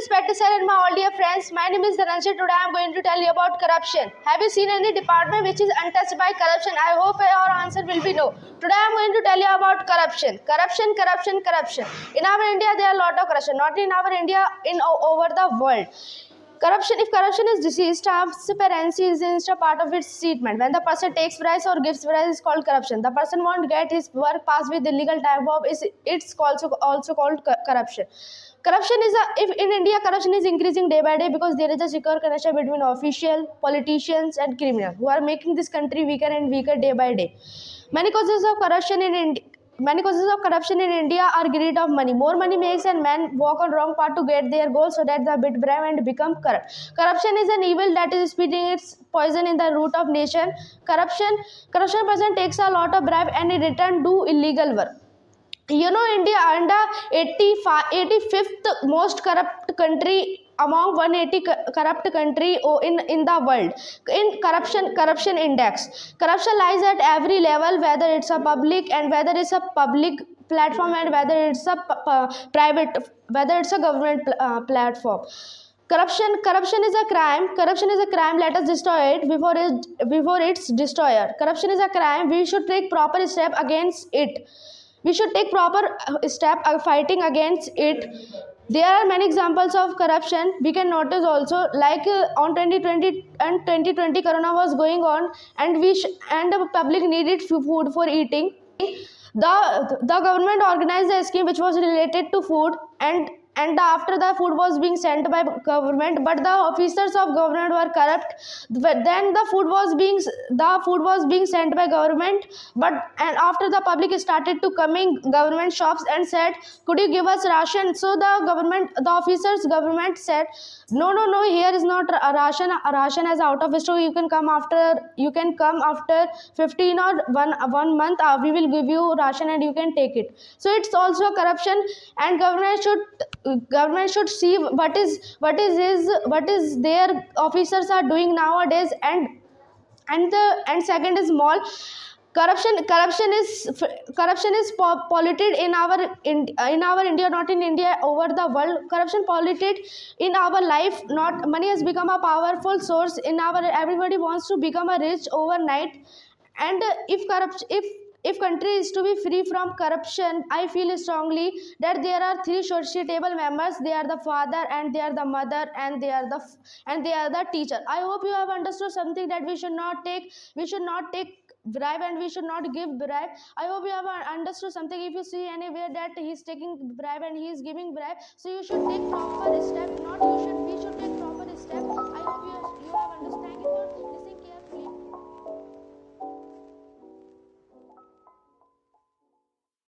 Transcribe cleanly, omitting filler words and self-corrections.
respected sir and my all dear friends, my name is Dhananjay. Today I am going to tell you about corruption. Have you seen any department which is untouched by corruption? I hope your answer will be no. Today I am going to tell you about corruption. Corruption. In our India, there are a lot of corruption. Not in our India, over the world. Corruption. If corruption is disease, transparency is a part of its treatment. When the person takes bribes or gives bribes, is called corruption. The person won't get his work passed with illegal type of it's also called corruption. Corruption is if in India corruption is increasing day by day because there is a secure connection between official, politicians, and criminals who are making this country weaker and weaker day by day. Many causes of corruption in India. Many causes of corruption in India are greed of money. More money makes a man walk on wrong path to get their goal so that they bit bribe and become corrupt. Corruption is an evil that is spreading its poison in the root of nation. Corruption person takes a lot of bribe and in return do illegal work. You know, India under 85th most corrupt country among 180 corrupt country in the world in corruption index. Corruption lies at every level, whether it's a public and whether it's a public platform and whether it's a private, whether it's a government platform. Corruption is a crime. Corruption is a crime. Let us destroy it before its destroyer. Corruption is a crime. We should take proper step against it. We should take proper step fighting against it. There are many examples of corruption. We can notice also, like on 2020 and 2020, Corona was going on, and and the public needed food for eating. The government organized a scheme which was related to food, and after the food was being sent by government, but the officers of government were corrupt. But then the food was being sent by government, and after the public started to coming government shops and said, could you give us ration? So the officers government said, no, here is not a ration as out of stock. You can come after 15 or one month. We will give you ration and you can take it. So it's also corruption, and government should see what is their officers are doing nowadays. And second is small corruption is polluted in our India, not in India, over the world. Corruption polluted in our life. Not money has become a powerful source in our. Everybody wants to become a rich overnight, and if country is to be free from corruption, I feel strongly that there are three sociable members. They are the father, and they are the mother, and they are the teacher. I hope you have understood something, that we should not take bribe and we should not give bribe. I hope you have understood something. If you see anywhere that he is taking bribe and he is giving bribe, so you should take proper step. Not you should We should take proper step.